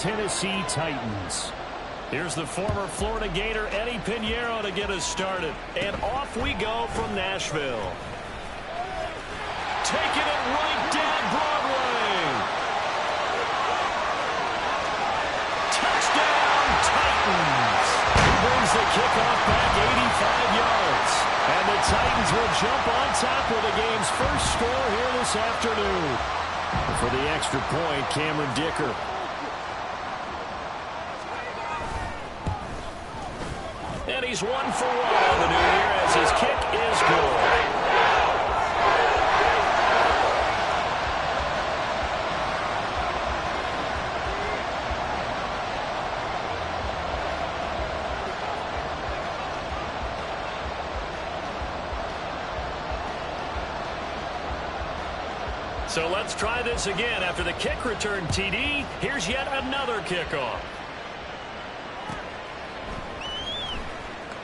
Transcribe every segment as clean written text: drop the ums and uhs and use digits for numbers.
Tennessee Titans. Here's the former Florida Gator Eddie Pinheiro to get us started. And off we go from Nashville. Taking it right down Broadway. Touchdown Titans. He brings the kickoff back 85 yards. And the Titans will jump on top with the game's first score here this afternoon. For the extra point, Cameron Dicker. And he's 1 for 1 on the new year as his kick is good. So let's try this again. After the kick return TD, here's yet another kickoff.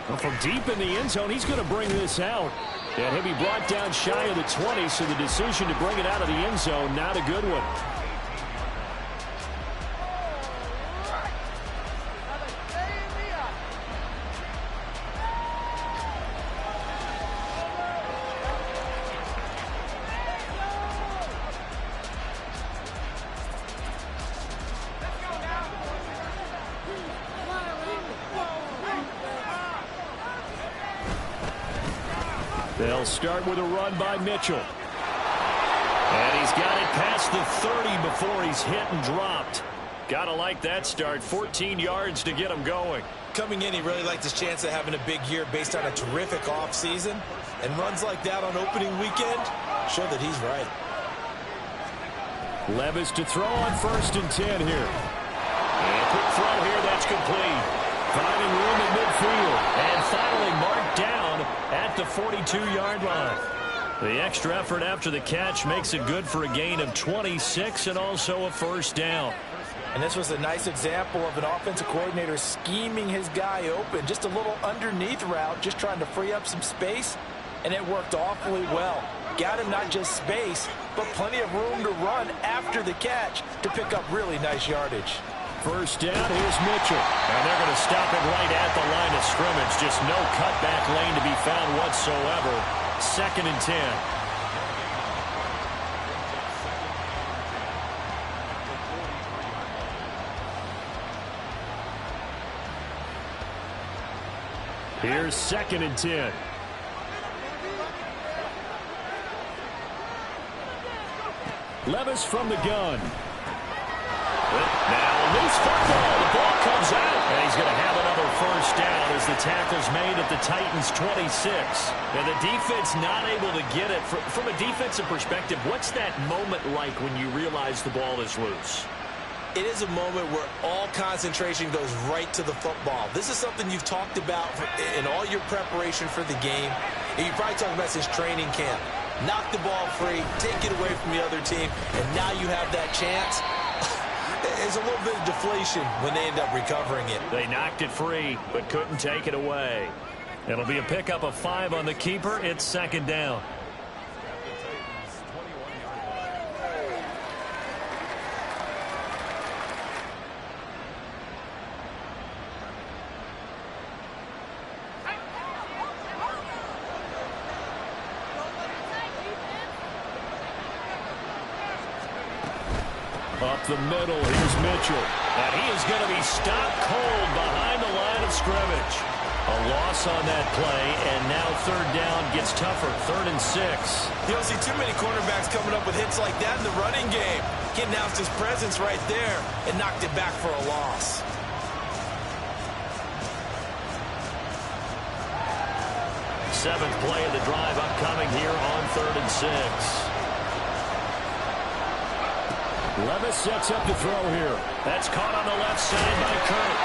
Well, from deep in the end zone, he's going to bring this out. And he'll be brought down shy of the 20, so the decision to bring it out of the end zone, not a good one. They'll start with a run by Mitchell. And he's got it past the 30 before he's hit and dropped. Gotta like that start. 14 yards to get him going. Coming in, he really liked his chance of having a big year based on a terrific offseason. And runs like that on opening weekend show that he's right. Levis to throw on 1st and 10 here. And a quick throw here, that's complete. Finding room at midfield. And finally marked down at the 42-yard line. The extra effort after the catch makes it good for a gain of 26 and also a first down. And this was a nice example of an offensive coordinator scheming his guy open. Just a little underneath route, just trying to free up some space, and it worked awfully well. Got him not just space, but plenty of room to run after the catch to pick up really nice yardage. First down, here's Mitchell. And they're going to stop it right at the line of scrimmage. Just no cutback lane to be found whatsoever. 2nd and 10. Here's 2nd and 10. Levis from the gun. Now loose football. The ball comes out. And he's going to have another first down as the tackle's made at the Titans' 26. And the defense not able to get it. From a defensive perspective, what's that moment like when you realize the ball is loose? It is a moment where all concentration goes right to the football. This is something you've talked about in all your preparation for the game. And you probably talked about since training camp. Knock the ball free, take it away from the other team, and now you have that chance. There's a little bit of deflation when they end up recovering it. They knocked it free, but couldn't take it away. It'll be a pickup of 5 on the keeper. It's 2nd down. Up the middle, here's Mitchell. And he is going to be stopped cold behind the line of scrimmage. A loss on that play, and now 3rd down gets tougher. 3rd and 6. You don't see too many cornerbacks coming up with hits like that in the running game. He announced his presence right there and knocked it back for a loss. Seventh play of the drive upcoming here on 3rd and 6. Levis sets up to throw here. That's caught on the left side by Kirk.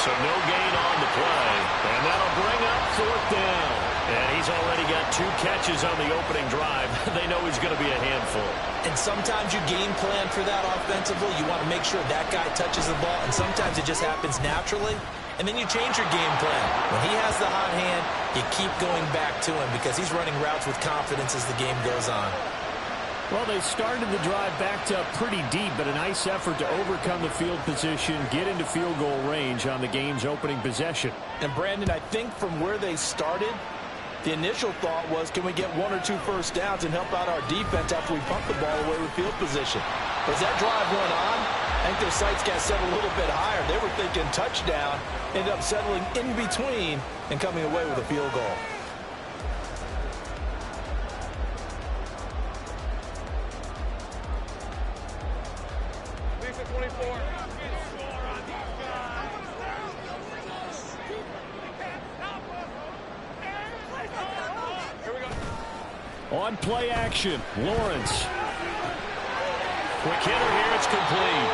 So no gain on the play. And that'll bring up 4th down. And he's already got 2 catches on the opening drive. They know he's going to be a handful. And sometimes you game plan for that offensively. You want to make sure that guy touches the ball. And sometimes it just happens naturally. And then you change your game plan. When he has the hot hand, you keep going back to him because he's running routes with confidence as the game goes on. Well, they started the drive backed up pretty deep, but a nice effort to overcome the field position, get into field goal range on the game's opening possession. And, Brandon, I think from where they started, the initial thought was, can we get 1 or 2 first downs and help out our defense after we pump the ball away with field position? As that drive went on, I think their sights got set a little bit higher. They were thinking touchdown, ended up settling in between and coming away with a field goal. On play action, Lawrence. Quick hitter here, it's complete.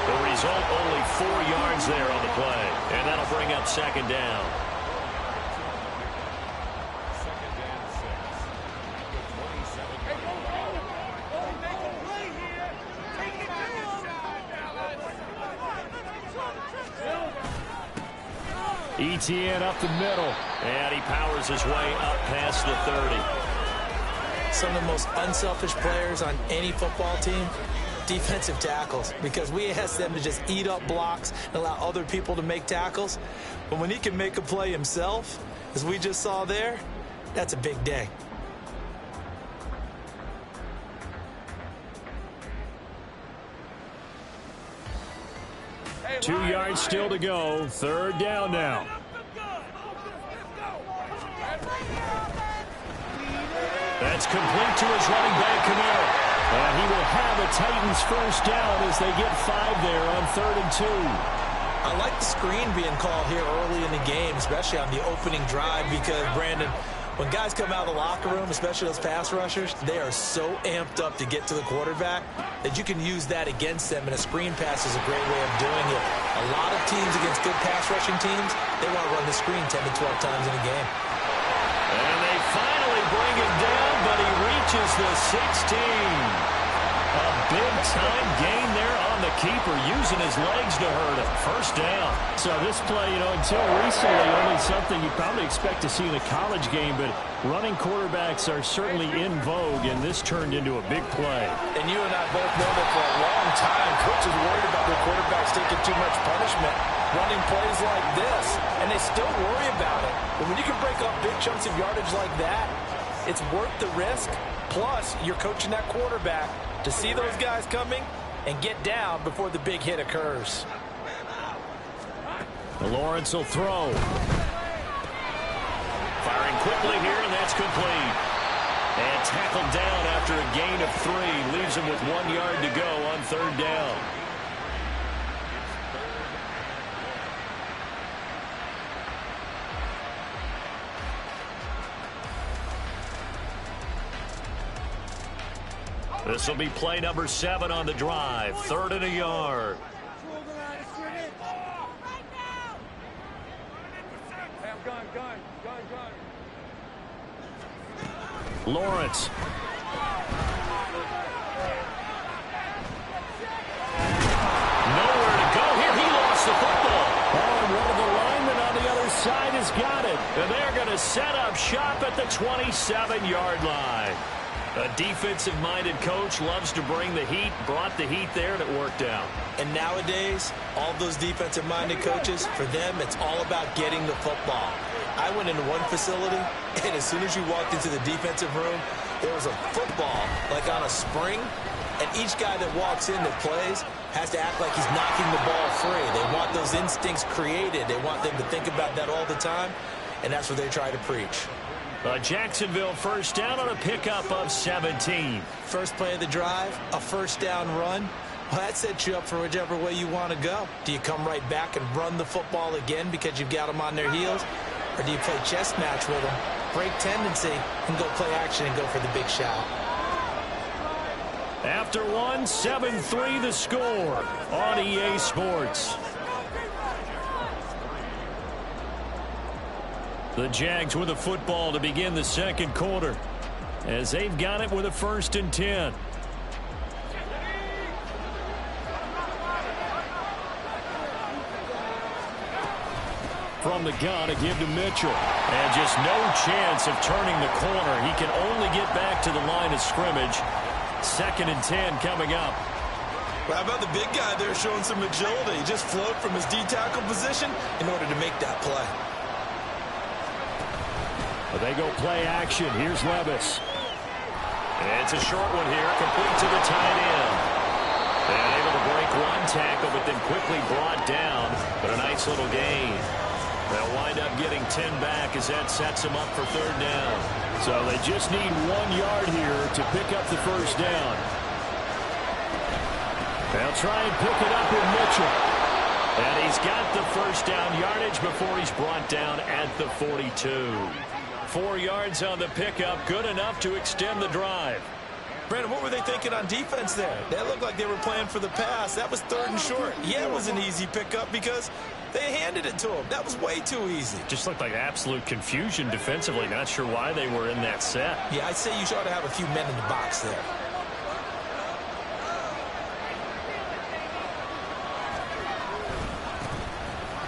The result, only 4 yards there on the play. And that'll bring up second down. ETN up the middle. And he powers his way up past the 30. Some of the most unselfish players on any football team, defensive tackles, because we ask them to just eat up blocks and allow other people to make tackles. But when he can make a play himself, as we just saw there, that's a big day. Hey, 2 yards still to go. Third down now. That's complete to his running back, Kamara. And he will have a Titans first down as they get 5 there on 3rd and 2. I like the screen being called here early in the game, especially on the opening drive, because, Brandon, when guys come out of the locker room, especially those pass rushers, they are so amped up to get to the quarterback that you can use that against them, and a screen pass is a great way of doing it. A lot of teams against good pass rushing teams, they want to run the screen 10 to 12 times in a game. And they finally bring him down, but he reaches the 16. A big-time gain there on the keeper, using his legs to hurt him. First down. So this play, until recently, only something you probably expect to see in a college game, but running quarterbacks are certainly in vogue, and this turned into a big play. And you and I both know that for a long time, coaches worried about their quarterbacks taking too much punishment, running plays like this, and they still worry about it. But when you can break up big chunks of yardage like that, it's worth the risk. Plus, you're coaching that quarterback to see those guys coming and get down before the big hit occurs. Lawrence will throw. Firing quickly here, and that's complete. And tackled down after a gain of 3. Leaves him with 1 yard to go on 3rd down. This will be play number 7 on the drive. 3rd and a yard. Lawrence. Nowhere to go here. He lost the football. Oh, and one of the linemen on the other side has got it. And they're going to set up shop at the 27-yard line. A defensive-minded coach loves to bring the heat, brought the heat there, and it worked out. And nowadays, all those defensive-minded coaches, for them, it's all about getting the football. I went into one facility, and as soon as you walked into the defensive room, there was a football, like on a spring, and each guy that walks in that plays has to act like he's knocking the ball free. They want those instincts created. They want them to think about that all the time, and that's what they try to preach. Jacksonville first down on a pickup of 17. First play of the drive, a first down run. Well, that sets you up for whichever way you want to go. Do you come right back and run the football again because you've got them on their heels? Or do you play chess match with them, break tendency, and go play action and go for the big shot? After 1, 7-3 the score on EA Sports. The Jags with a football to begin the second quarter, as they've got it with a 1st and 10. From the gun, a give to Mitchell. And just no chance of turning the corner. He can only get back to the line of scrimmage. 2nd and 10 coming up. Well, how about the big guy there showing some agility? He just float from his D-tackle position in order to make that play. But they go play action. Here's Levis. And it's a short one here, complete to the tight end. And able to break one tackle, but then quickly brought down. But a nice little gain. They'll wind up getting 10 back as that sets them up for 3rd down. So they just need 1 yard here to pick up the 1st down. They'll try and pick it up with Mitchell. And he's got the 1st down yardage before he's brought down at the 42. 4 yards on the pickup, good enough to extend the drive. Brandon, what were they thinking on defense there? They looked like they were playing for the pass. That was 3rd and short. Yeah, it was an easy pickup because they handed it to him. That was way too easy. Just looked like absolute confusion defensively. Not sure why they were in that set. Yeah, I'd say you ought to have a few men in the box there.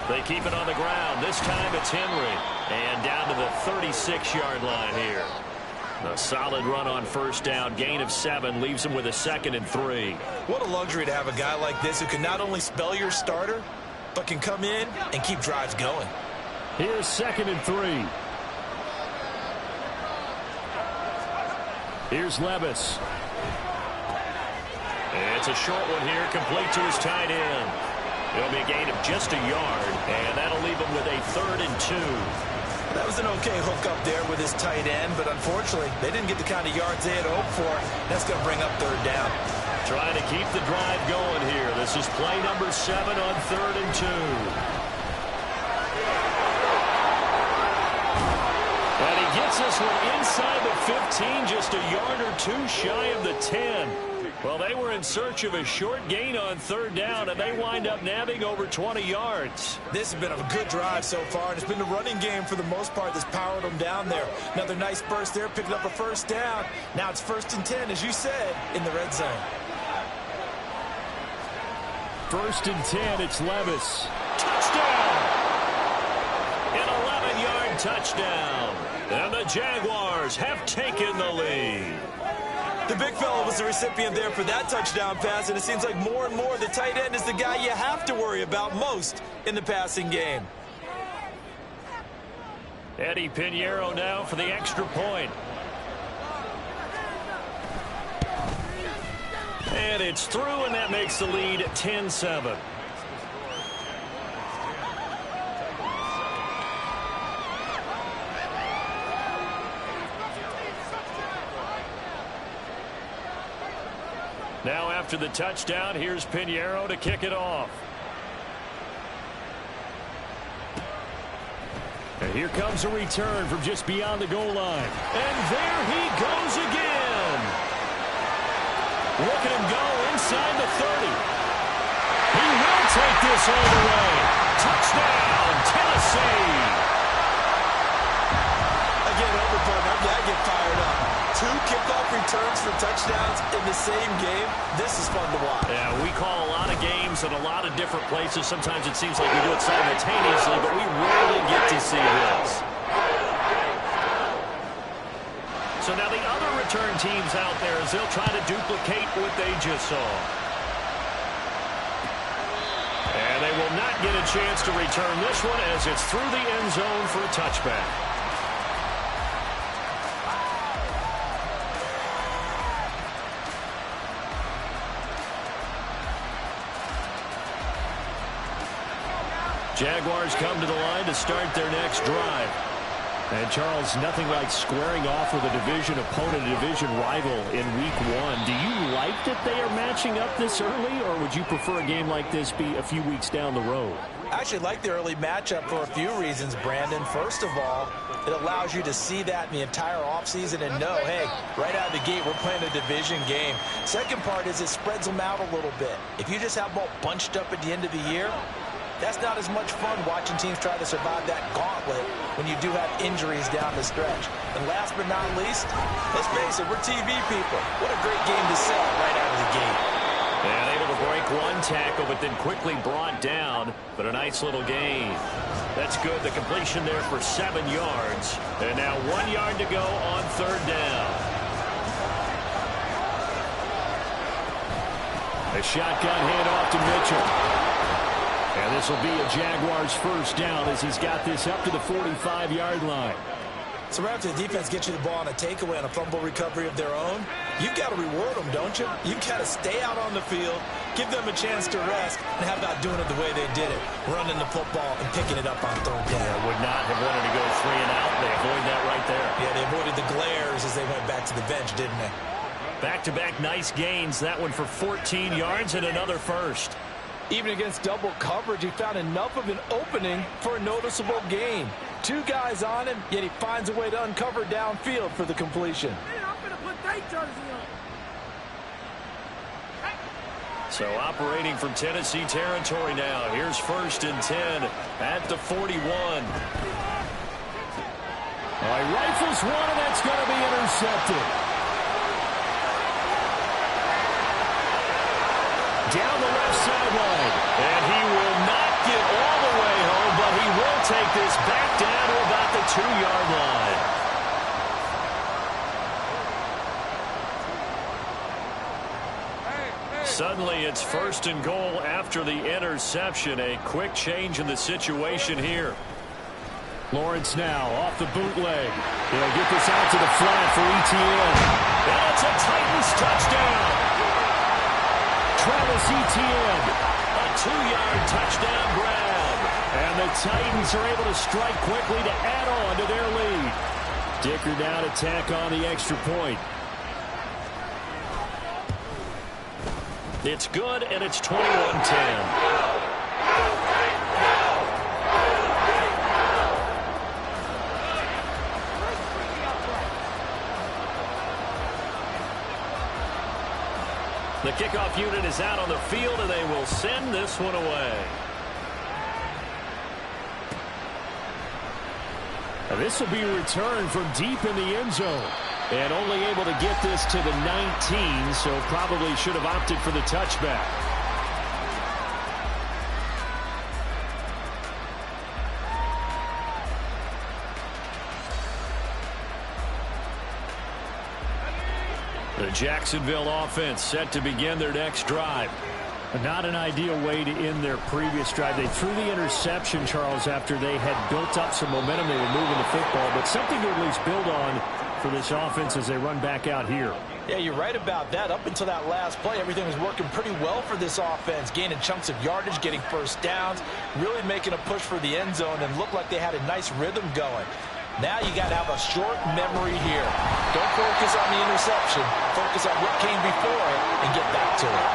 They keep it on the ground. This time it's Henry. And down to the 36-yard line here. A solid run on 1st down. Gain of 7 leaves him with a 2nd and 3. What a luxury to have a guy like this who can not only spell your starter, but can come in and keep drives going. Here's 2nd and 3. Here's Levis. It's a short one here, complete to his tight end. It'll be a gain of just a yard, and that'll leave him with a 3rd and 2. That was an okay hook up there with his tight end, but unfortunately, they didn't get the kind of yards they had hoped for. That's going to bring up 3rd down. Trying to keep the drive going here. This is play number 7 on 3rd and 2. And he gets this one inside the 15, just a yard or 2 shy of the 10. Well, they were in search of a short gain on 3rd down, and they wind up nabbing over 20 yards. This has been a good drive so far, and it's been the running game for the most part that's powered them down there. Another nice burst there, picking up a 1st down. Now it's 1st and 10, as you said, in the red zone. 1st and 10, it's Levis. Touchdown! An 11-yard touchdown. And the Jaguars have taken the lead. The big fella was the recipient there for that touchdown pass, and it seems like more and more the tight end is the guy you have to worry about most in the passing game. Eddie Pinheiro now for the extra point. And it's through, and that makes the lead 10-7. Now after the touchdown, here's Pinheiro to kick it off. And here comes a return from just beyond the goal line. And there he goes again. Look at him go inside the 30. He will take this all the way. Touchdown, Tennessee. Again, Overbone, I'm glad I get fired up. 2 kickoff returns for touchdowns in the same game. This is fun to watch. Yeah, we call a lot of games at a lot of different places. Sometimes it seems like we do it simultaneously, but we rarely get to see this. So now the other return teams out there, as they'll try to duplicate what they just saw. And they will not get a chance to return this one as it's through the end zone for a touchback. Jaguars come to the line to start their next drive. And, Charles, nothing like squaring off with a division opponent, a division rival in Week 1. Do you like that they are matching up this early, or would you prefer a game like this be a few weeks down the road? I actually like the early matchup for a few reasons, Brandon. First of all, it allows you to see that in the entire offseason and know, hey, right out of the gate, we're playing a division game. Second part is it spreads them out a little bit. If you just have them all bunched up at the end of the year, that's not as much fun watching teams try to survive that gauntlet when you do have injuries down the stretch. And last but not least, let's face it, we're TV people. What a great game to sell right out of the gate. And able to break one tackle, but then quickly brought down. But a nice little gain. That's good. The completion there for 7 yards. And now 1 yard to go on 3rd down. A shotgun handoff to Mitchell. And this will be a Jaguars first down as he's got this up to the 45-yard line. So right after the defense gets you the ball on a takeaway and a fumble recovery of their own, you've got to reward them, don't you? You've got to stay out on the field, give them a chance to rest, and how about doing it the way they did it, running the football and picking it up on third down. Yeah, would not have wanted to go 3 and out. They avoid that right there. Yeah, they avoided the glares as they went back to the bench, didn't they? Back-to-back nice gains. That one for 14 yards and another first. Even against double coverage, he found enough of an opening for a noticeable gain. 2 guys on him, yet he finds a way to uncover downfield for the completion. So operating from Tennessee territory now. Here's 1st and 10 at the 41. All right, rifles one, and that's going to be intercepted. Down the left sideline. And he will not get all the way home, but he will take this back down to about the 2-yard line. Suddenly it's 1st and goal after the interception. A quick change in the situation here. Lawrence now off the bootleg. He'll get this out to the flat for ETN. And it's a Titans touchdown. Travis Etienne, a 2-yard touchdown grab. And the Titans are able to strike quickly to add on to their lead. Dicker down to tack on the extra point. It's good, and it's 21-10. The kickoff unit is out on the field, and they will send this one away. Now this will be a return from deep in the end zone. And only able to get this to the 19, so probably should have opted for the touchback. The Jacksonville offense set to begin their next drive. Not an ideal way to end their previous drive. They threw the interception, Charles, after they had built up some momentum. They were moving the football, but something to at least build on for this offense as they run back out here. Yeah, you're right about that. Up until that last play, everything was working pretty well for this offense, gaining chunks of yardage, getting first downs, really making a push for the end zone, and looked like they had a nice rhythm going. Now you got to have a short memory here. Don't focus on the interception. Focus on what came before it and get back to it.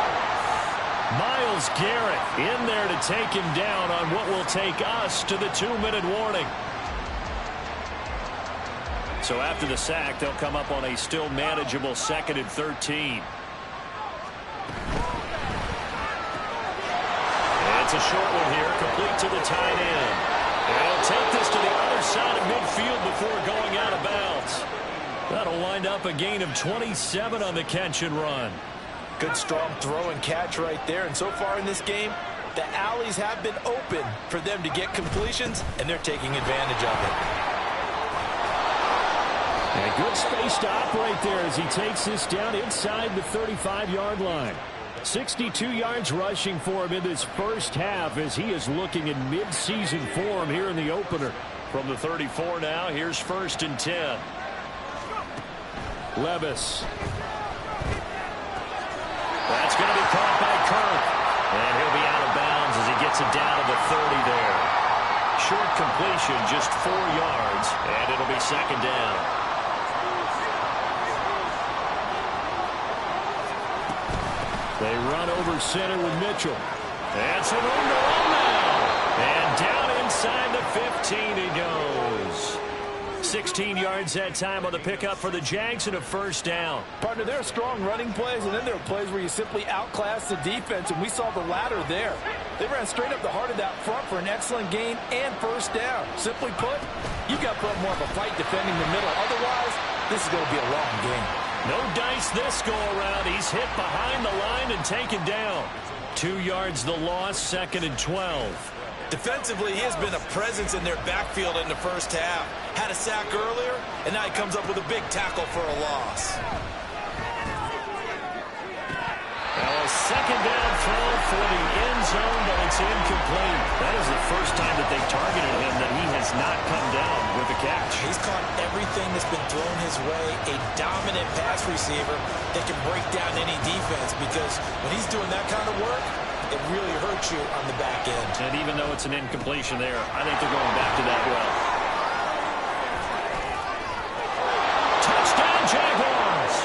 Myles Garrett in there to take him down on what will take us to the 2-minute warning. So after the sack, they'll come up on a still manageable 2nd and 13. It's a short one here, complete to the tight end. And he'll take this to the other side of midfield before going out of bounds. That'll wind up a gain of 27 on the catch and run. Good strong throw and catch right there. And so far in this game, the alleys have been open for them to get completions, and they're taking advantage of it. And good space to operate there as he takes this down inside the 35-yard line. 62 yards rushing for him in this first half as he is looking in mid-season form here in the opener. From the 34 now, here's 1st and 10. Levis. That's going to be caught by Kirk. And he'll be out of bounds as he gets it down to the 30 there. Short completion, just 4 yards, and it'll be 2nd down. They run over center with Mitchell. That's an room now. And down inside the 15 he goes. 16 yards that time on the pickup for the Jags and a first down. Partner, there are strong running plays, and then there are plays where you simply outclass the defense, and we saw the latter there. They ran straight up the heart of that front for an excellent gain and first down. Simply put, you've got to put more of a fight defending the middle. Otherwise, this is going to be a long game. No dice this go-around. He's hit behind the line and taken down. 2 yards the loss, 2nd and 12. Defensively, he has been a presence in their backfield in the first half. Had a sack earlier, and now he comes up with a big tackle for a loss. Well, a second down throw for the end zone, but it's incomplete. That is the first time that they've targeted him that he has not come down with a catch. He's caught everything that's been thrown his way. A dominant pass receiver that can break down any defense, because when he's doing that kind of work, it really hurts you on the back end. And even though it's an incompletion there, I think they're going back to that well. Touchdown, Jaguars!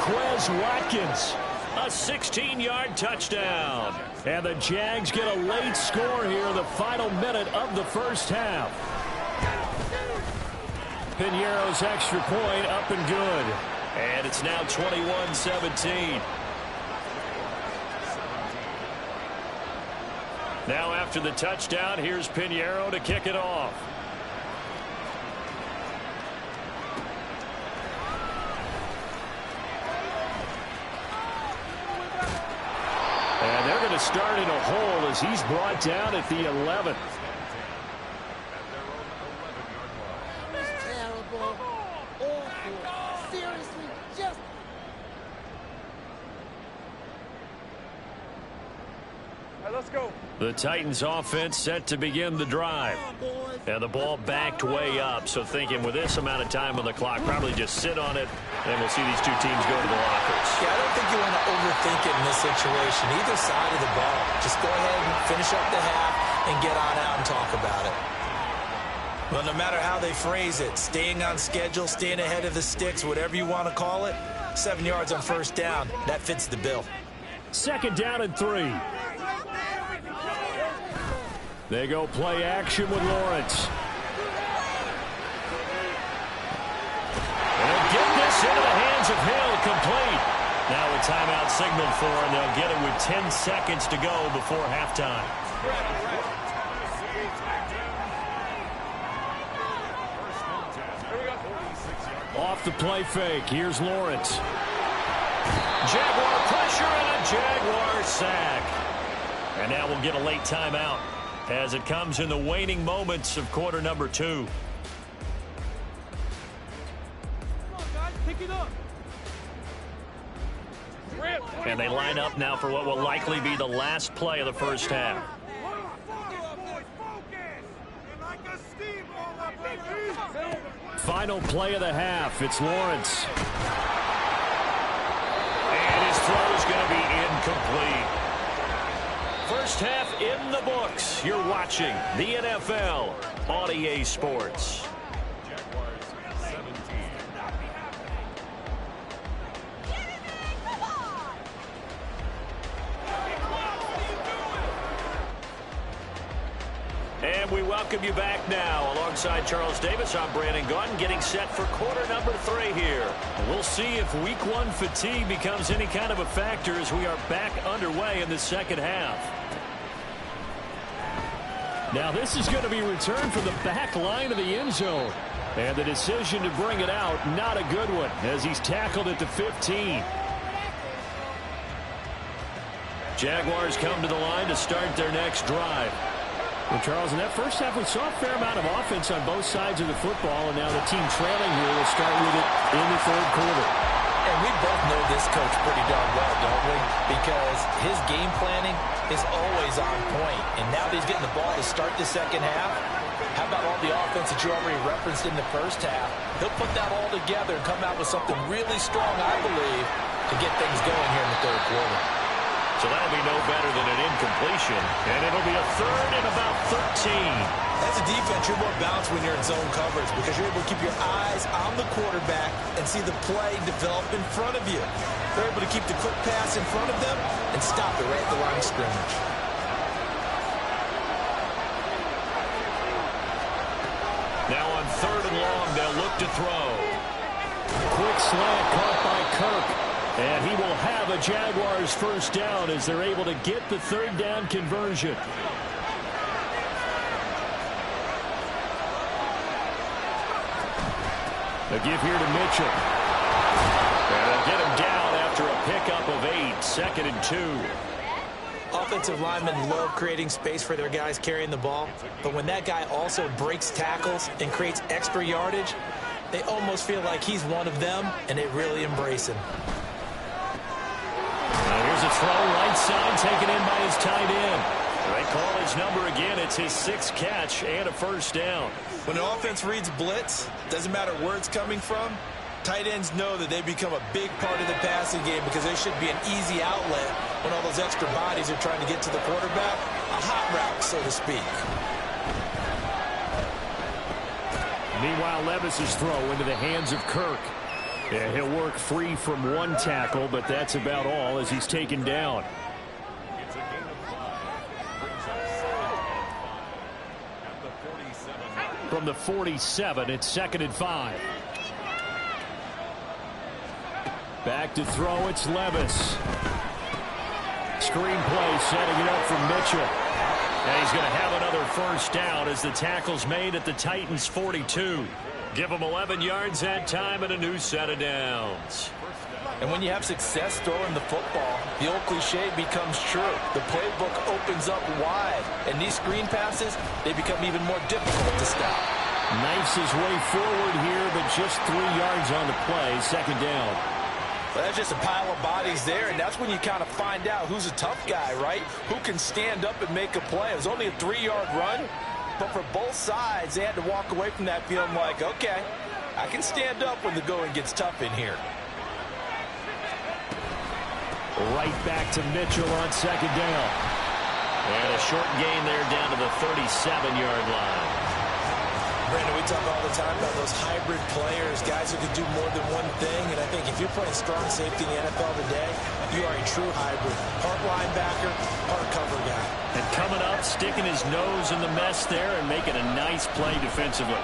Quez Watkins, a 16-yard touchdown. And the Jags get a late score here in the final minute of the first half. Piñeiro's extra point up and good. And it's now 21-17. Now after the touchdown, here's Piñeiro to kick it off. And they're going to start in a hole as he's brought down at the 11th. It's terrible. Awful. Seriously, just... All right, let's go. The Titans offense set to begin the drive. And the ball backed way up, so thinking with this amount of time on the clock, probably just sit on it, and we'll see these two teams go to the lockers. Yeah, I don't think you want to overthink it in this situation. Either side of the ball. Just go ahead and finish up the half and get on out and talk about it. Well, no matter how they phrase it, staying on schedule, staying ahead of the sticks, whatever you want to call it, 7 yards on first down, that fits the bill. Second down and 3. They go play action with Lawrence. They'll get this into the hands of Hill, complete. Now a timeout signaled for, and they'll get it with 10 seconds to go before halftime. Off the play fake, here's Lawrence. Jaguar pressure and a Jaguar sack. And now we'll get a late timeout as it comes in the waning moments of quarter number 2. And they line up now for what will likely be the last play of the first half. Final play of the half. It's Lawrence. And his throw is going to be incomplete. First half in the books. You're watching the NFL on EA Sports. And we welcome you back now. Alongside Charles Davis, I'm Brandon Gaudin, getting set for quarter number 3 here. We'll see if week 1 fatigue becomes any kind of a factor as we are back underway in the second half. Now this is going to be returned from the back line of the end zone. And the decision to bring it out, not a good one, as he's tackled at the 15. Jaguars come to the line to start their next drive. Well, Charles, in that first half, we saw a fair amount of offense on both sides of the football, and now the team trailing here will start with it in the third quarter. And we both know this coach pretty darn well, don't we? Because his game planning is always on point. And now that he's getting the ball to start the second half, how about all the offense that you already referenced in the first half? He'll put that all together and come out with something really strong, I believe, to get things going here in the third quarter. So that'll be no better than an incompletion, and it'll be a third and about 13. As a defense, you're more balanced when you're in zone coverage because you're able to keep your eyes on the quarterback and see the play develop in front of you. They're able to keep the quick pass in front of them and stop it right at the line of scrimmage. Now on third and long, they'll look to throw. Quick slant caught by Kirk. And he will have a Jaguars first down as they're able to get the third down conversion. A give here to Mitchell. And they'll get him down after a pickup of 8, 2nd and 2. Offensive linemen love creating space for their guys carrying the ball. But when that guy also breaks tackles and creates extra yardage, they almost feel like he's one of them, and they really embrace him. throw right side taken in by his tight end. They call his number again. It's his 6th catch and a first down. When the offense reads blitz, doesn't matter where it's coming from, tight ends know that they become a big part of the passing game because they should be an easy outlet when all those extra bodies are trying to get to the quarterback. A hot route, so to speak. Meanwhile, Levis's throw into the hands of Kirk. Yeah, he'll work free from one tackle, but that's about all as he's taken down. From the 47, it's 2nd and 5. Back to throw, it's Levis. Screenplay setting it up for Mitchell. And he's going to have another first down as the tackle's made at the Titans' 42. Give them 11 yards that time and a new set of downs. And when you have success throwing the football, the old cliche becomes true. The playbook opens up wide. And these screen passes, they become even more difficult to stop. Knifes his way forward here, but just 3 yards on the play. 2nd down. Well, that's just a pile of bodies there, and that's when you kind of find out who's a tough guy, right? Who can stand up and make a play. It was only a 3-yard run, but for both sides, they had to walk away from that feeling like, okay, I can stand up when the going gets tough in here. Right back to Mitchell on 2nd down. And a short gain there down to the 37-yard line. Brandon, we talk all the time about those hybrid players, guys who can do more than one thing. And I think if you're playing strong safety in the NFL today, you are a true hybrid. Part linebacker, part cover guy. And coming up, sticking his nose in the mess there and making a nice play defensively.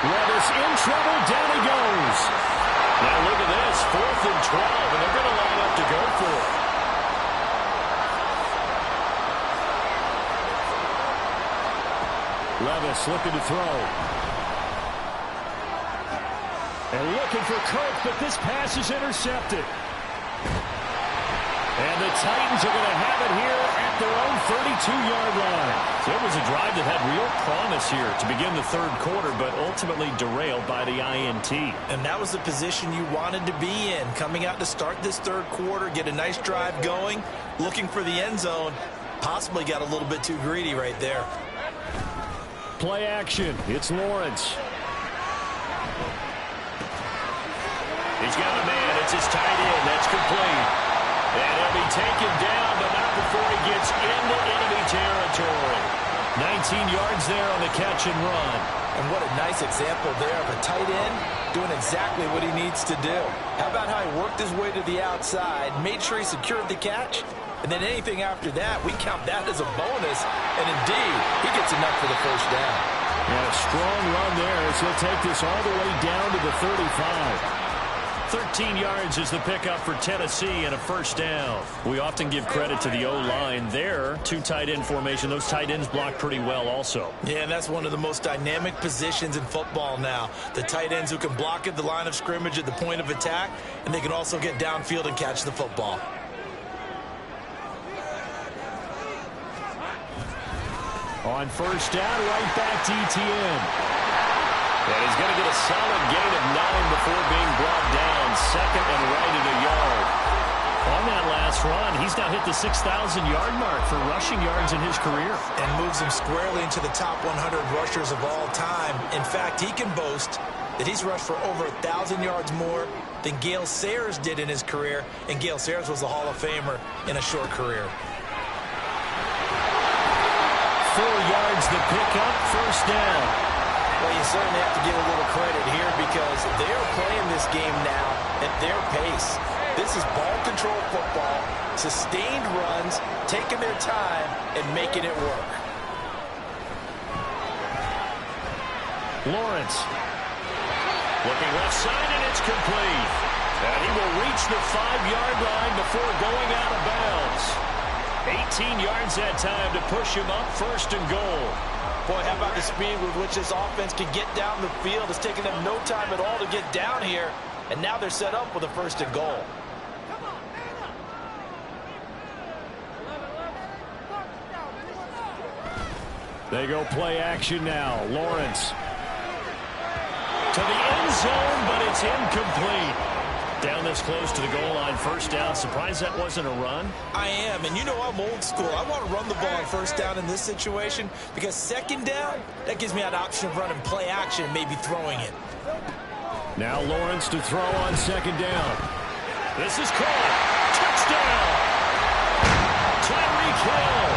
Levis in trouble. Down he goes. Now look at this. 4th and 12, and they're going to line up to go for it. Levis looking to throw. And looking for Kirk, but this pass is intercepted. And the Titans are going to have it here at their own 32-yard line. So it was a drive that had real promise here to begin the 3rd quarter, but ultimately derailed by the INT. And that was the position you wanted to be in. Coming out to start this 3rd quarter, get a nice drive going, looking for the end zone. Possibly got a little bit too greedy right there. Play action. It's Lawrence. He's got a man. It's his tight end. That's complete. And he'll be taken down, but not before he gets into enemy territory. 19 yards there on the catch and run. And what a nice example there of a tight end doing exactly what he needs to do. How about how he worked his way to the outside, made sure he secured the catch, and then anything after that, we count that as a bonus. And indeed, he gets enough for the first down. And a strong run there as he'll take this all the way down to the 35. 13 yards is the pickup for Tennessee and a first down. We often give credit to the O-line there. 2 tight end formation. Those tight ends block pretty well also. Yeah, and that's one of the most dynamic positions in football now. The tight ends who can block at the line of scrimmage at the point of attack, and they can also get downfield and catch the football. On first down, right back to ETN. And he's going to get a solid gain of 9 before being brought down. 2nd and right at a yard. On that last run, he's now hit the 6,000-yard mark for rushing yards in his career. And moves him squarely into the top 100 rushers of all time. In fact, he can boast that he's rushed for over 1,000 yards more than Gale Sayers did in his career. And Gale Sayers was a Hall of Famer in a short career. 4 yards the pickup, first down. Well, you certainly have to give a little credit here because they are playing this game now at their pace. This is ball control football, sustained runs, taking their time and making it work. Lawrence. Looking left side, and it's complete. And he will reach the 5-yard line before going out of bounds. 18 yards that time to push him up, first and goal. Boy, how about the speed with which this offense can get down the field? It's taken them no time at all to get down here, and now they're set up with a first and goal. They go play action now. Lawrence to the end zone, but it's incomplete. Down this close to the goal line, first down. Surprised that wasn't a run? I am, and you know I'm old school. I want to run the ball on first down in this situation because second down, that gives me that option of running play action and maybe throwing it. Now Lawrence to throw on second down. This is caught. Touchdown! Tyreek Hill,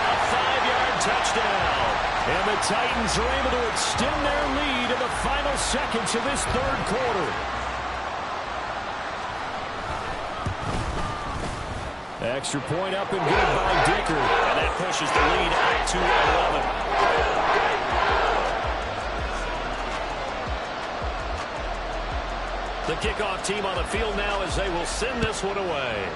a 5-yard touchdown. And the Titans are able to extend their lead in the final seconds of this third quarter. Extra point up and good by Dicker. And that pushes the lead out to 11. The kickoff team on the field now as they will send this one away.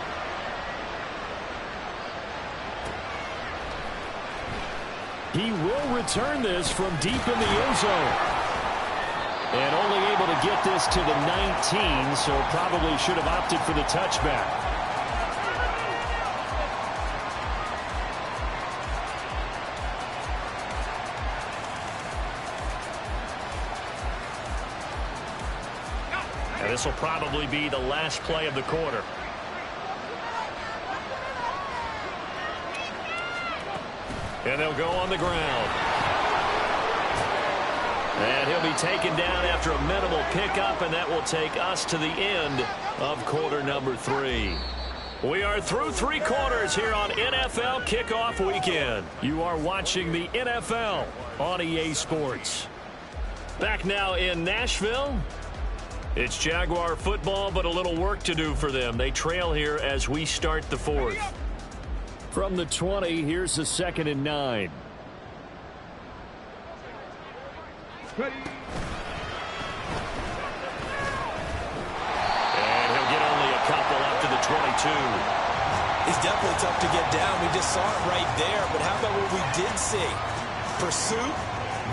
He will return this from deep in the end zone. And only able to get this to the 19, so probably should have opted for the touchback. And this will probably be the last play of the quarter. And they'll go on the ground. And he'll be taken down after a minimal pickup, and that will take us to the end of quarter number 3. We are through 3 quarters here on NFL Kickoff Weekend. You are watching the NFL on EA Sports. Back now in Nashville. It's Jaguar football, but a little work to do for them. They trail here as we start the 4th. From the 20, here's the 2nd and 9. Ready. And he'll get only a couple up to the 22. He's definitely tough to get down. We just saw it right there. But how about what we did see? Pursuit,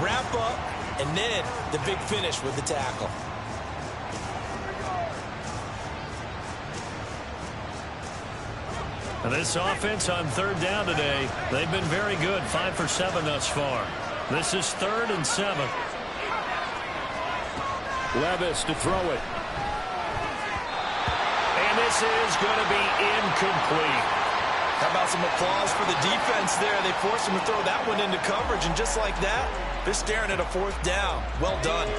wrap up, and then the big finish with the tackle. And this offense on 3rd down today, they've been very good, 5 for 7 thus far. This is 3rd and 7. Levis to throw it. And this is going to be incomplete. How about some applause for the defense there? They forced him to throw that one into coverage, and just like that, they're staring at a 4th down. Well done.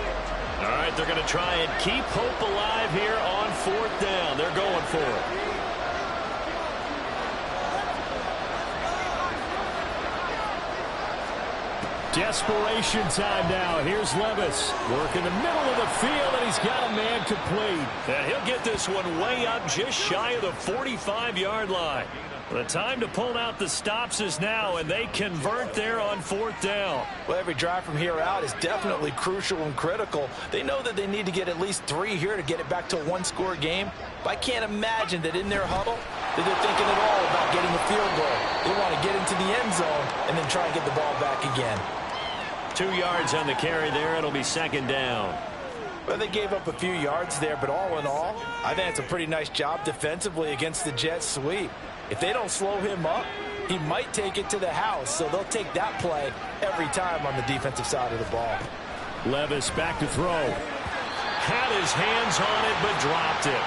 All right, they're going to try and keep hope alive here on 4th down. They're going for it. Desperation time now. Here's Levis. Work in the middle of the field, and he's got a man complete. And he'll get this one way up just shy of the 45-yard line. The time to pull out the stops is now, and they convert there on 4th down. Well, every drive from here out is definitely crucial and critical. They know that they need to get at least 3 here to get it back to a 1-score game. But I can't imagine that in their huddle that they're thinking at all about getting a field goal. They want to get into the end zone and then try and get the ball back again. 2 yards on the carry there. It'll be 2nd down. Well, they gave up a few yards there, but all in all, I think it's a pretty nice job defensively against the Jets sweep. If they don't slow him up, he might take it to the house, so they'll take that play every time on the defensive side of the ball. Levis back to throw. Had his hands on it, but dropped it.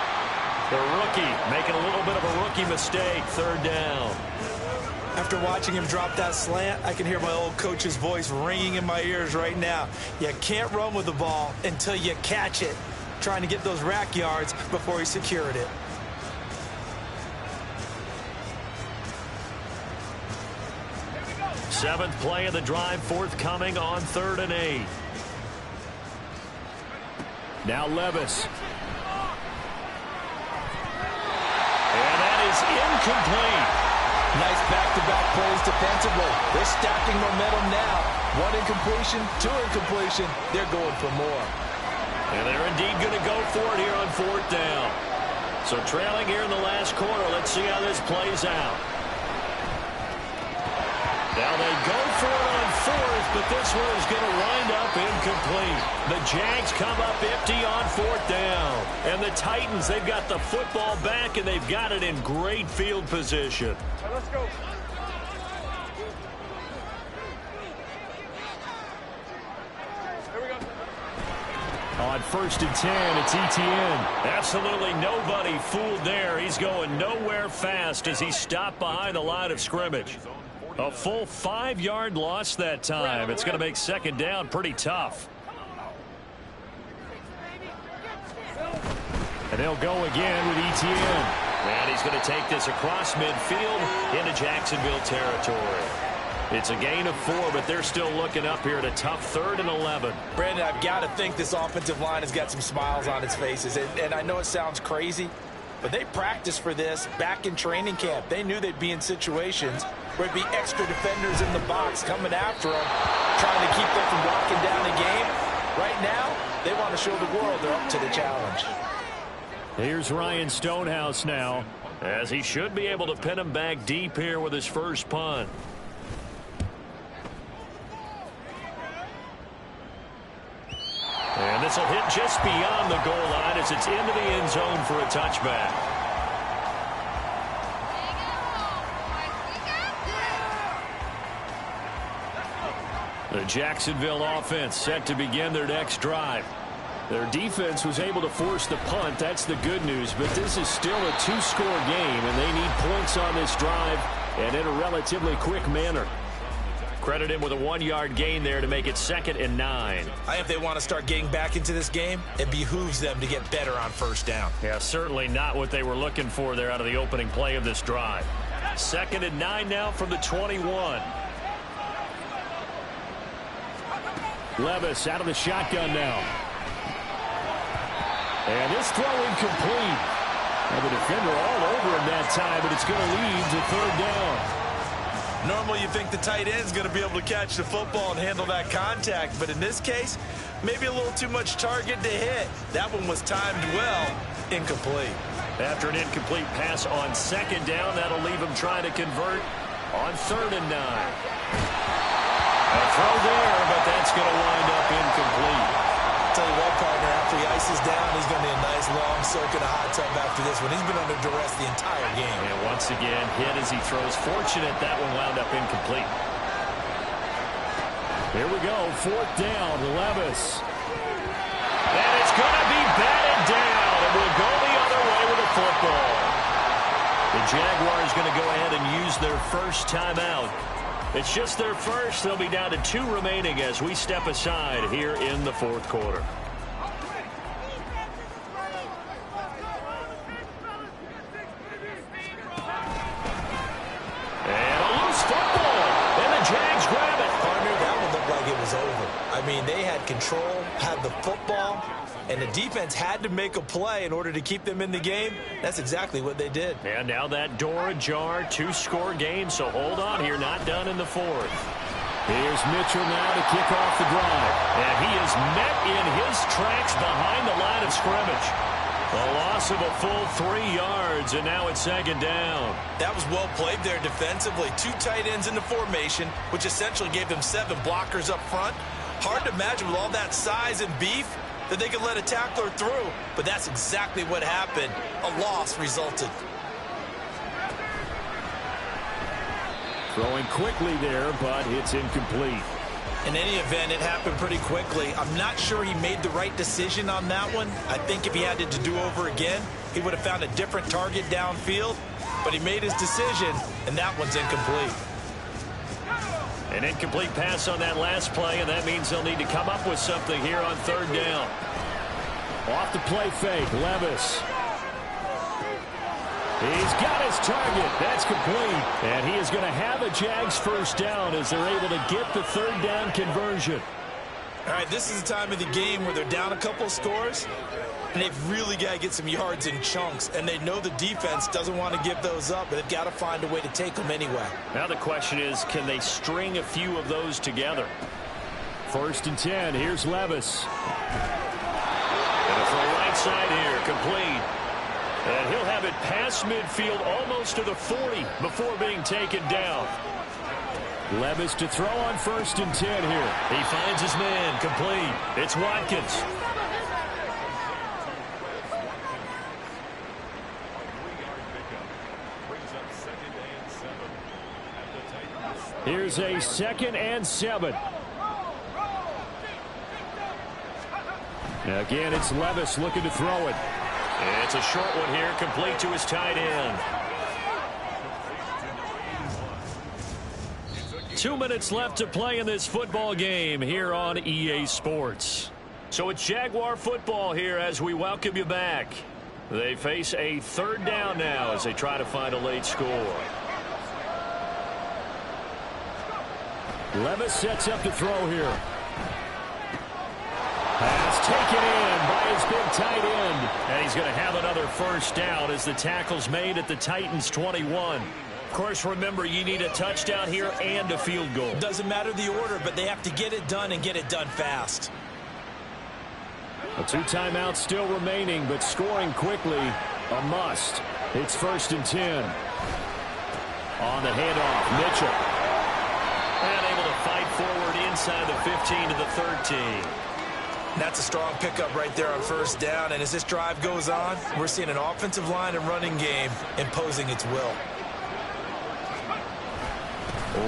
The rookie making a little bit of a rookie mistake. 3rd down. After watching him drop that slant, I can hear my old coach's voice ringing in my ears right now. You can't run with the ball until you catch it. Trying to get those rack yards before he secured it. Seventh play of the drive forthcoming on 3rd and 8. Now Levis. And that is incomplete. Nice back-to-back plays defensively. They're stacking momentum now. 1 incompletion, 2 incompletion. They're going for more. And they're indeed going to go for it here on 4th down. So trailing here in the last quarter. Let's see how this plays out. Now they go for it on 4th, but this one is going to wind up incomplete. The Jags come up empty on 4th down. And the Titans, they've got the football back, and they've got it in great field position. All right, let's go. Here we go. On 1st and 10, it's Etienne. Absolutely nobody fooled there. He's going nowhere fast as he stopped behind the line of scrimmage. A full 5-yard loss that time. It's going to make second down pretty tough. And they'll go again with Etienne. And he's going to take this across midfield into Jacksonville territory. It's a gain of 4, but they're still looking up here at a tough 3rd and 11. Brandon, I've got to think this offensive line has got some smiles on its faces. And I know it sounds crazy, but they practiced for this back in training camp. They knew they'd be in situations where it'd be extra defenders in the box coming after them, trying to keep them from locking down the game. Right now, they want to show the world they're up to the challenge. Here's Ryan Stonehouse now, as he should be able to pin him back deep here with his first punt. And this will hit just beyond the goal line as it's into the end zone for a touchback. The Jacksonville offense set to begin their next drive. Their defense was able to force the punt. That's the good news. But this is still a 2-score game, and they need points on this drive and in a relatively quick manner. Credit him with a 1-yard gain there to make it 2nd and 9. I think if they want to start getting back into this game, it behooves them to get better on first down. Yeah, certainly not what they were looking for there out of the opening play of this drive. 2nd and 9 now from the 21. Levis out of the shotgun now. And this throw incomplete. And the defender all over him that time, but it's going to lead to 3rd down. Normally you think the tight end's going to be able to catch the football and handle that contact, but in this case, maybe a little too much target to hit. That one was timed well. Incomplete. After an incomplete pass on 2nd down, that'll leave him trying to convert on 3rd and 9. A throw there, but that's going to wind up incomplete. Tell you what, partner, after he ices down, he's going to need a nice long soak in a hot tub after this one. He's been under duress the entire game. And once again, hit as he throws. Fortunate that one wound up incomplete. Here we go, 4th down, Levis. And it's going to be batted down, and we'll go the other way with the football. The Jaguars going to go ahead and use their first timeout. It's just their first. They'll be down to 2 remaining as we step aside here in the 4th quarter. And a loose football. And the Jags grab it. Partner, that one looked like it was over. I mean, they had control, had the football, and the defense had to make a play in order to keep them in the game. That's exactly what they did. And now that door ajar, 2-score game, so hold on here, not done in the 4th. Here's Mitchell now to kick off the drive. And he is met in his tracks behind the line of scrimmage. A loss of a full 3 yards, and now it's 2nd down. That was well played there defensively. 2 tight ends in the formation, which essentially gave them 7 blockers up front. Hard to imagine with all that size and beef that they could let a tackler through, but that's exactly what happened. A loss resulted. Throwing quickly there, but it's incomplete. In any event, it happened pretty quickly. I'm not sure he made the right decision on that one. I think if he had to do over again, he would have found a different target downfield, but he made his decision, and that one's incomplete. An incomplete pass on that last play, and that means they'll need to come up with something here on 3rd down. Off the play fake, Levis. He's got his target. That's complete. And he is going to have a Jags first down as they're able to get the 3rd down conversion. All right, this is the time of the game where they're down a couple of scores, and they've really got to get some yards in chunks, and they know the defense doesn't want to give those up, but they've got to find a way to take them anyway. Now the question is, can they string a few of those together? 1st and 10, here's Levis. And from the right side here, complete. And he'll have it past midfield almost to the 40 before being taken down. Levis to throw on 1st and 10 here. He finds his man, complete. It's Watkins. Here's a 2nd and 7. Again, it's Levis looking to throw it. It's a short one here, complete to his tight end. 2 minutes left to play in this football game here on EA Sports. So it's Jaguar football here as we welcome you back. They face a third down now as they try to find a late score. Levis sets up to throw here. Pass taken in by his big tight end. And he's going to have another first down as the tackle's made at the Titans' 21. Of course, remember, you need a touchdown here and a field goal. Doesn't matter the order, but they have to get it done and get it done fast. A 2 timeouts still remaining, but scoring quickly, a must. It's 1st and 10. On the handoff, Mitchell. And able to fight forward inside the 15 to the 13. That's a strong pickup right there on first down. And as this drive goes on, we're seeing an offensive line and running game imposing its will.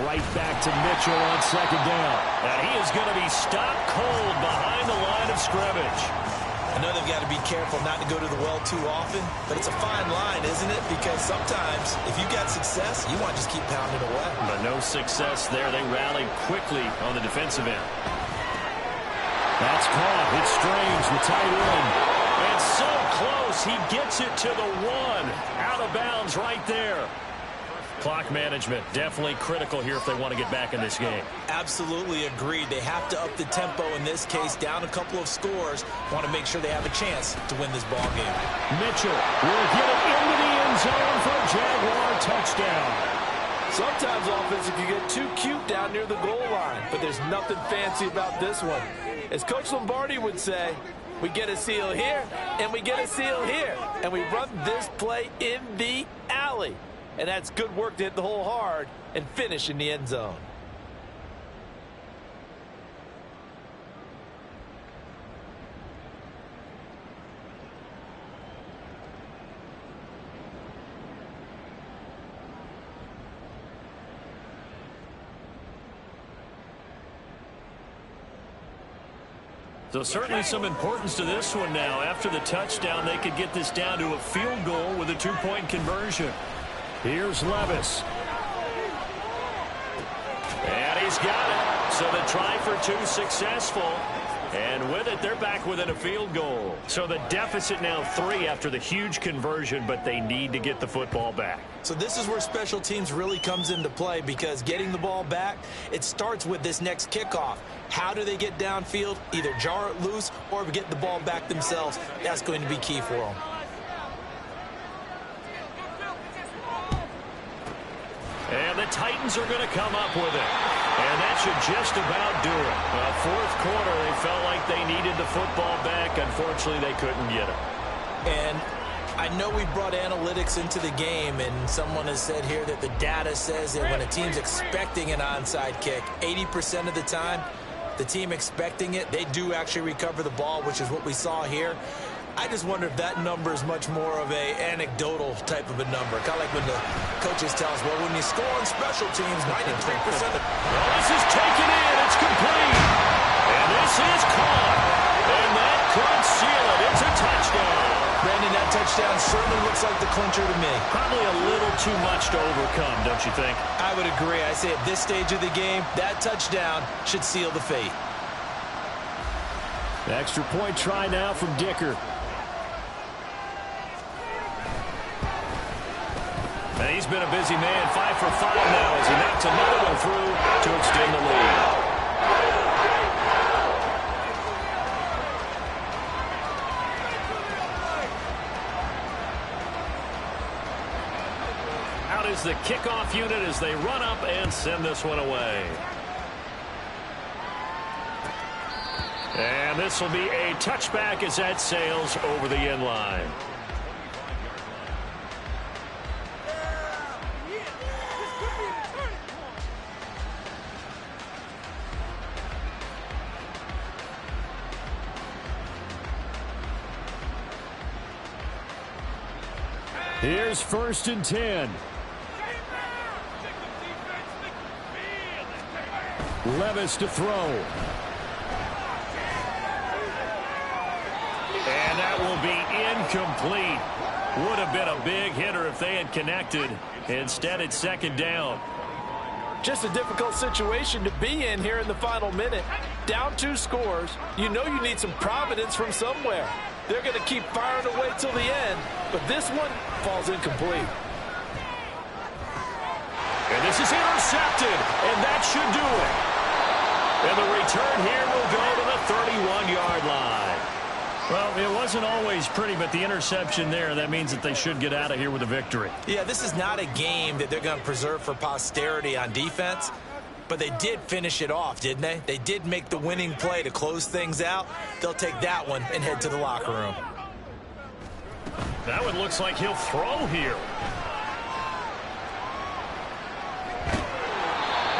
Right back to Mitchell on 2nd down. And he is going to be stopped cold behind the line of scrimmage. I know they've got to be careful not to go to the well too often, but it's a fine line, isn't it? Because sometimes, if you got success, you want to just keep pounding away. But no success there. They rallied quickly on the defensive end. That's caught. It's Strange, the tight end. And so close. He gets it to the 1. Out of bounds right there. Clock management definitely critical here if they want to get back in this game. Absolutely agreed. They have to up the tempo in this case, down a couple of scores. Want to make sure they have a chance to win this ball game. Mitchell will get it into the end zone for a Jaguar touchdown. Sometimes offense can get too cute down near the goal line, but there's nothing fancy about this one. As Coach Lombardi would say, we get a seal here, and we get a seal here, and we run this play in the alley. And that's good work to hit the hole hard and finish in the end zone. So certainly some importance to this one now. After the touchdown, they could get this down to a field goal with a 2-point conversion. Here's Levis. And he's got it. So the try for 2 successful. And with it, they're back within a field goal. So the deficit now 3 after the huge conversion, but they need to get the football back. So this is where special teams really comes into play, because getting the ball back, it starts with this next kickoff. How do they get downfield? Either jar it loose or get the ball back themselves. That's going to be key for them. And the Titans are going to come up with it. And that should just about do it. Fourth quarter, they felt like they needed the football back. Unfortunately, they couldn't get it. And I know we brought analytics into the game, and someone has said here that the data says that when a team's expecting an onside kick, 80% of the time, the team expecting it, they do actually recover the ball, which is what we saw here. I just wonder if that number is much more of a anecdotal type of a number. Kind of like when the coaches tell us, well, when you score on special teams, 93%. Well, this is taken in. It's complete. And this is caught. And that could seal it. It's a touchdown. Brandon, that touchdown certainly looks like the clincher to me. Probably a little too much to overcome, don't you think? I would agree. I say at this stage of the game, that touchdown should seal the fate. The extra point try now from Dicker. And he's been a busy man, 5 for 5 now as he knocks another one through to extend the lead. Out is the kickoff unit as they run up and send this one away. And this will be a touchback as that sails over the end line. Here's 1st and 10. Levis to throw. And that will be incomplete. Would have been a big hitter if they had connected. Instead, it's second down. Just a difficult situation to be in here in the final minute. Down 2 scores. You know you need some providence from somewhere. They're going to keep firing away till the end, but this one falls incomplete. And this is intercepted, and that should do it. And the return here will go to the 31-yard line. Well, it wasn't always pretty, but the interception there, that means that they should get out of here with a victory. Yeah, this is not a game that they're going to preserve for posterity on defense, but they did finish it off, didn't they? They did make the winning play to close things out. They'll take that one and head to the locker room. That one looks like he'll throw here.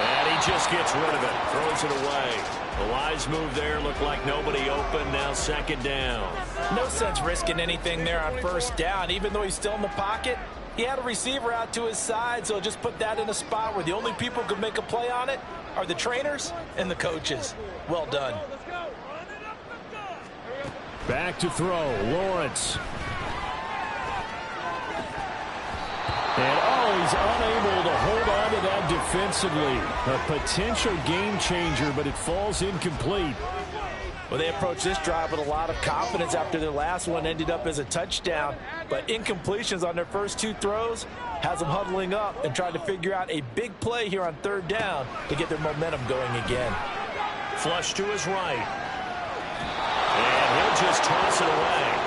And he just gets rid of it, throws it away. The wise move there, looked like nobody open, now second down. No sense risking anything there on first down. Even though he's still in the pocket, he had a receiver out to his side, so just put that in a spot where the only people who could make a play on it are the trainers and the coaches. Well done. Back to throw, Lawrence. And, he's unable to hold on to that defensively. A potential game changer, but it falls incomplete. Well, they approached this drive with a lot of confidence after their last one ended up as a touchdown. But incompletions on their first 2 throws has them huddling up and trying to figure out a big play here on third down to get their momentum going again. Flush to his right. And he'll just toss it away.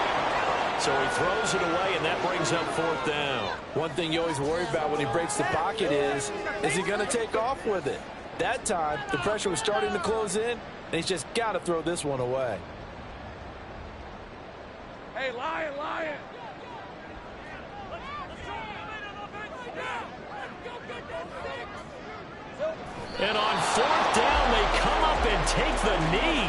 So he throws it away, and that brings up fourth down. One thing you always worry about when he breaks the pocket is he going to take off with it? That time, the pressure was starting to close in, and he's just got to throw this one away. Hey, Lion! And on fourth down, they come up and take the knee.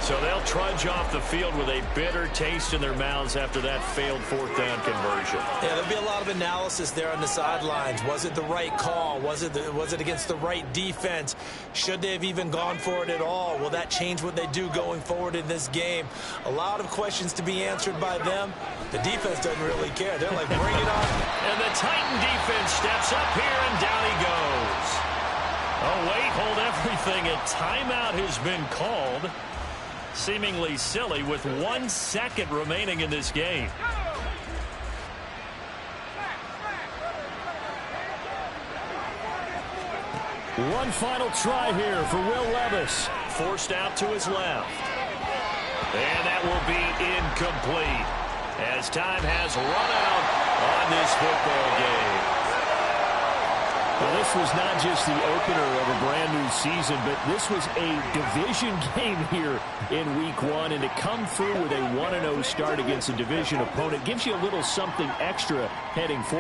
So they'll trudge off the field with a bitter taste in their mouths after that failed fourth down conversion. Yeah, there'll be a lot of analysis there on the sidelines. Was it the right call? Was it against the right defense? Should they have even gone for it at all? Will that change what they do going forward in this game? A lot of questions to be answered by them. The defense doesn't really care. They're like, bring it on. And the Titan defense steps up here, and down he goes. Oh, wait, hold everything. A timeout has been called. Seemingly silly with 1 second remaining in this game. One final try here for Will Levis. Forced out to his left. And that will be incomplete as time has run out on this football game. Well, this was not just the opener of a brand-new season, but this was a division game here in Week 1. And to come through with a 1-0 start against a division opponent gives you a little something extra heading forward.